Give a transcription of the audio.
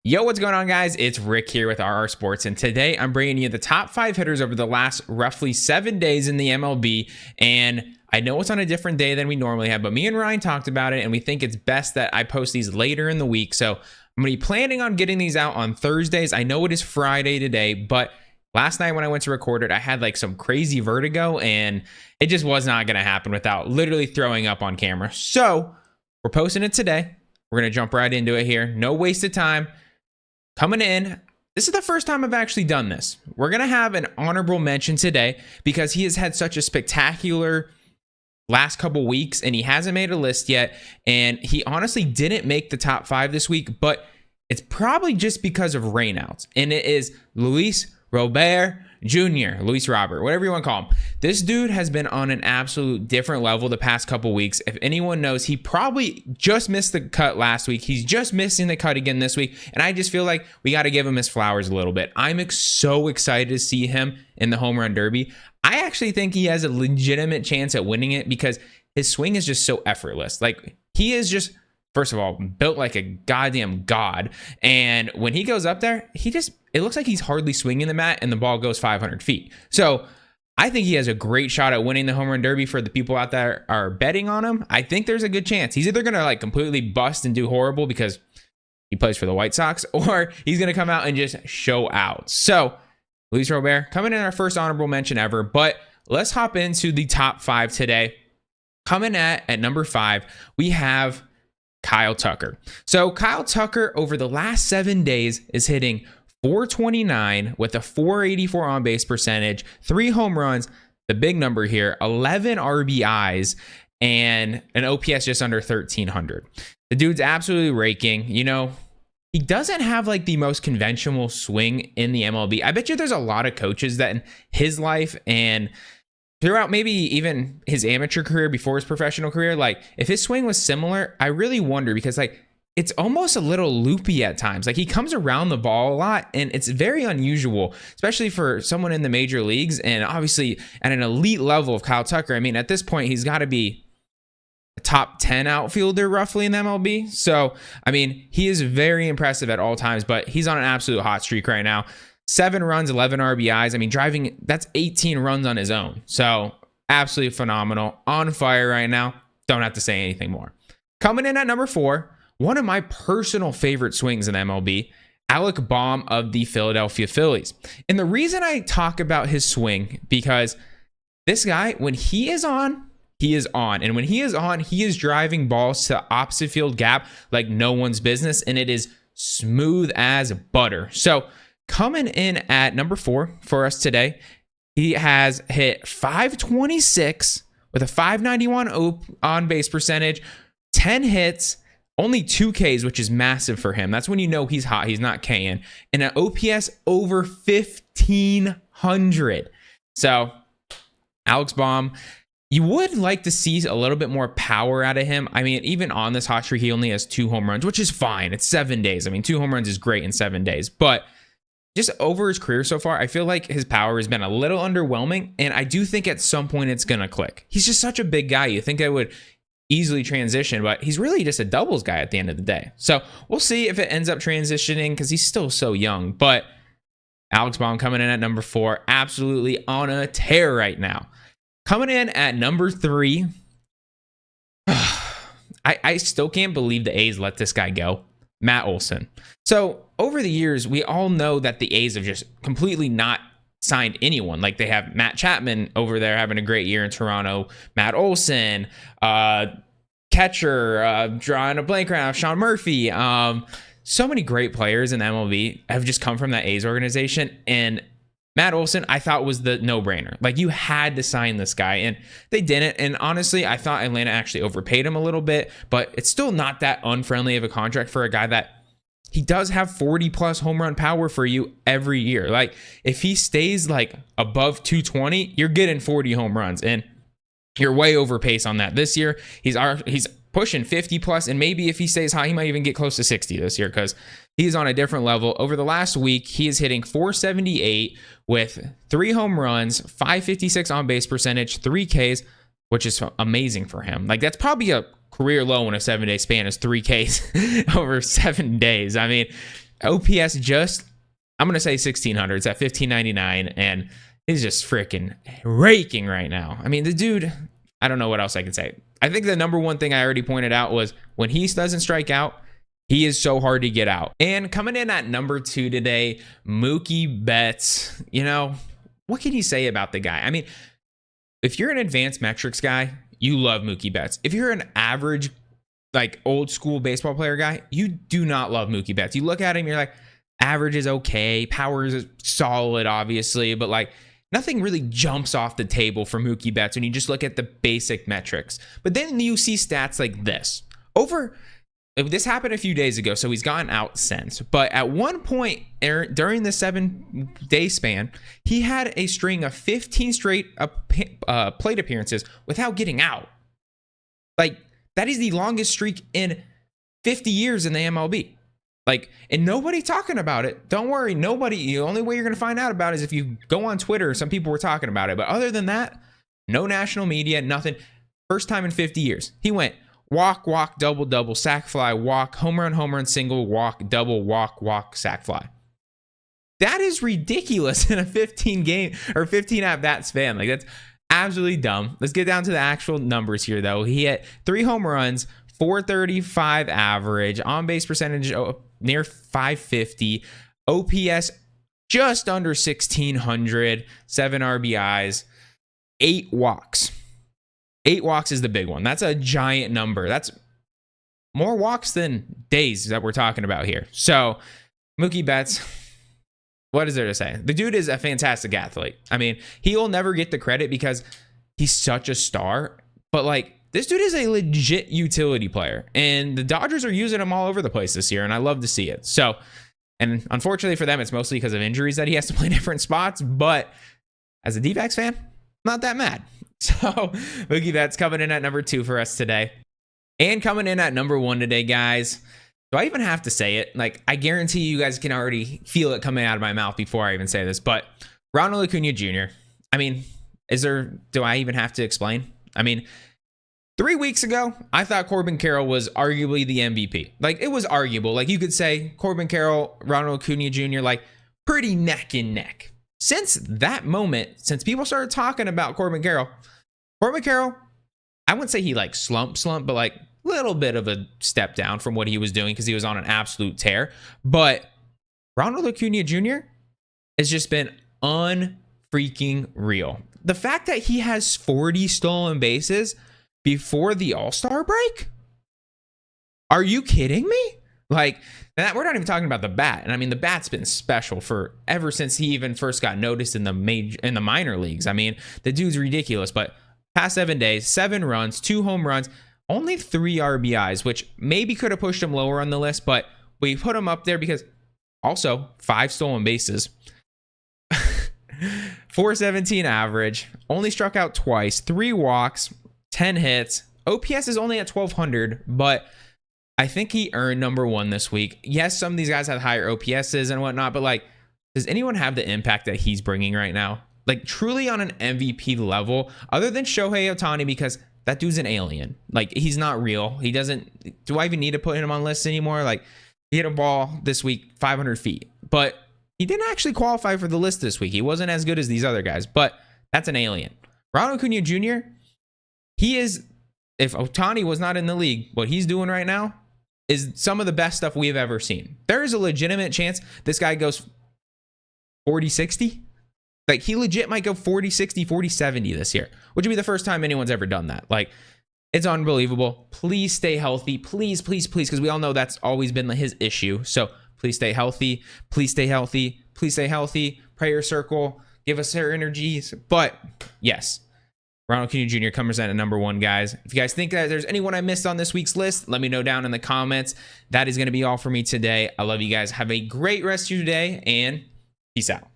Yo, what's going on, guys? It's Rick here with RR Sports, and today I'm bringing you the top 5 hitters over the last roughly 7 days in the MLB. And I know it's on a different day than we normally have, but me and Ryan talked about it, and we think it's best that I post these later in the week. So I'm going to be planning on getting these out on Thursdays. I know it is Friday today, but last night when I went to record it, I had like some crazy vertigo, and it just was not going to happen without literally throwing up on camera. So we're posting it today. We're going to jump right into it here. No wasted time. Coming in, this is the first time I've actually done this. We're going to have an honorable mention today because he has had such a spectacular last couple weeks and he hasn't made a list yet. And he honestly didn't make the top 5 this week, but it's probably just because of rainouts. And it is Luis Robert Jr., Luis Robert, whatever you want to call him. This dude has been on an absolute different level the past couple weeks. If anyone knows, he probably just missed the cut last week. He's just missing the cut again this week. And I just feel like we got to give him his flowers a little bit. I'm so excited to see him in the home run derby. I actually think he has a legitimate chance at winning it because his swing is just so effortless. Like, he is just, first of all, built like a goddamn god. And when he goes up there, it looks like he's hardly swinging the bat and the ball goes 500 feet. So I think he has a great shot at winning the home run derby. For the people out there are betting on him, I think there's a good chance. He's either going to like completely bust and do horrible because he plays for the White Sox, or he's going to come out and just show out. So Luis Robert coming in our first honorable mention ever, but let's hop into the top 5 today. Coming at number 5, we have Kyle Tucker. So Kyle Tucker over the last 7 days is hitting .429 with a .484 on base percentage, 3 home runs, the big number here, 11 RBIs, and an OPS just under 1,300. The dude's absolutely raking. You know, he doesn't have like the most conventional swing in the MLB. I bet you there's a lot of coaches that in his life and throughout maybe even his amateur career before his professional career, like if his swing was similar, I really wonder because like it's almost a little loopy at times. Like he comes around the ball a lot and it's very unusual, especially for someone in the major leagues. And obviously at an elite level of Kyle Tucker, I mean, at this point, he's got to be a top 10 outfielder roughly in the MLB. So, I mean, he is very impressive at all times, but he's on an absolute hot streak right now. 7 runs, 11 RBIs. I mean, that's 18 runs on his own. So absolutely phenomenal. On fire right now. Don't have to say anything more. Coming in at number 4, one of my personal favorite swings in MLB, Alec Bohm of the Philadelphia Phillies. And the reason I talk about his swing, because this guy, when he is on, he is on. And when he is on, he is driving balls to opposite field gap like no one's business. And it is smooth as butter. So coming in at number 4 for us today, he has hit .526 with a .591 on base percentage, 10 hits, only 2 Ks, which is massive for him. That's when you know he's hot. He's not K'ing. And an OPS over 1,500. So Alex Bohm, you would like to see a little bit more power out of him. I mean, even on this hot streak, he only has 2 home runs, which is fine. It's 7 days. I mean, 2 home runs is great in 7 days. But just over his career so far, I feel like his power has been a little underwhelming. And I do think at some point it's going to click. He's just such a big guy. You think I would easily transition, but he's really just a doubles guy at the end of the day. So we'll see if it ends up transitioning because he's still so young. But Alex Bohm coming in at number 4, absolutely on a tear right now. Coming in at number 3, I still can't believe the A's let this guy go. Matt Olson. So over the years, we all know that the A's have just completely not signed anyone. Like they have Matt Chapman over there having a great year in Toronto, Matt Olson, catcher, drawing a blank right now, Sean Murphy. So many great players in the MLB have just come from that A's organization. And Matt Olson, I thought was the no-brainer. Like you had to sign this guy and they didn't. And honestly, I thought Atlanta actually overpaid him a little bit, but it's still not that unfriendly of a contract for a guy that he does have 40 plus home run power for you every year. Like if he stays like above 220, you're getting 40 home runs and you're way over pace on that. This year, he's pushing 50 plus, and maybe if he stays high, he might even get close to 60 this year because he's on a different level. Over the last week, he is hitting .478 with 3 home runs, .556 on base percentage, 3 Ks, which is amazing for him. Like that's probably a career low in a 7-day span is 3 Ks over 7 days. I mean, OPS just, I'm going to say 1600. It's at 1599, and he's just freaking raking right now. I mean, the dude, I don't know what else I can say. I think the number one thing I already pointed out was when he doesn't strike out, he is so hard to get out. And coming in at number 2 today, ookieBets. You know, what can you say about the guy? I mean, if you're an advanced metrics guy, you love ookieBets. If you're an average, like old school baseball player guy, you do not love ookieBets. You look at him, you're like, average is okay, power is solid, obviously, but like nothing really jumps off the table for ookieBets when you just look at the basic metrics. But then you see stats like this. This happened a few days ago, so he's gotten out since. But at one point during the 7-day span, he had a string of 15 straight plate appearances without getting out. Like, that is the longest streak in 50 years in the MLB. Like, and nobody talking about it. Don't worry, nobody. The only way you're going to find out about it is if you go on Twitter. Some people were talking about it. But other than that, no national media, nothing. First time in 50 years. He went walk, walk, double, double, sack fly, walk, home run, single, walk, double, walk, sack fly. That is ridiculous in a 15 game or 15 at-bat span. Like, that's absolutely dumb. Let's get down to the actual numbers here, though. He hit 3 home runs, 435 average, on-base percentage near 550, OPS just under 1600, 7 RBIs, 8 walks. 8 walks is the big one. That's a giant number. That's more walks than days that we're talking about here. So, ookieBets, what is there to say? The dude is a fantastic athlete. I mean, he'll never get the credit because he's such a star, but like, this dude is a legit utility player, and the Dodgers are using him all over the place this year, and I love to see it. So, and unfortunately for them, it's mostly because of injuries that he has to play different spots, but as a D-backs fan, not that mad. So, ookieBets coming in at number 2 for us today. And coming in at number 1 today, guys. Do I even have to say it? Like, I guarantee you guys can already feel it coming out of my mouth before I even say this, but Ronald Acuna Jr. I mean, do I even have to explain? I mean, 3 weeks ago, I thought Corbin Carroll was arguably the MVP. Like, it was arguable. Like, you could say Corbin Carroll, Ronald Acuna Jr., like, pretty neck and neck. Since that moment, since people started talking about Corbin Carroll, I wouldn't say he like slump, but like a little bit of a step down from what he was doing because he was on an absolute tear. But Ronald Acuna Jr. has just been unfreaking real. The fact that he has 40 stolen bases before the All-Star break? Are you kidding me? Like, that, we're not even talking about the bat. And I mean, the bat's been special for ever since he even first got noticed in the minor leagues. I mean, the dude's ridiculous, but past 7 days, 7 runs, 2 home runs, only 3 RBIs, which maybe could have pushed him lower on the list, but we put him up there because also 5 stolen bases, 417 average, only struck out twice, 3 walks, 10 hits. OPS is only at 1200, but I think he earned number 1 this week. Yes, some of these guys have higher OPSs and whatnot, but like, does anyone have the impact that he's bringing right now? Like, truly on an MVP level, other than Shohei Ohtani, because that dude's an alien. Like, he's not real. He doesn't, do I even need to put him on lists anymore? Like, he hit a ball this week 500 feet, but he didn't actually qualify for the list this week. He wasn't as good as these other guys, but that's an alien. Ronald Acuna Jr., he is, if Ohtani was not in the league, what he's doing right now is some of the best stuff we've ever seen. There is a legitimate chance this guy goes 40-60. Like, he legit might go 40-60, 40-70 this year, which would be the first time anyone's ever done that. Like, it's unbelievable. Please stay healthy. Please, please, please, because we all know that's always been his issue. So please stay healthy. Please stay healthy. Please stay healthy. Prayer circle. Give us our energies. But yes, Ronald Acuna Jr. comes in at number 1, guys. If you guys think that there's anyone I missed on this week's list, let me know down in the comments. That is going to be all for me today. I love you guys. Have a great rest of your day, and peace out.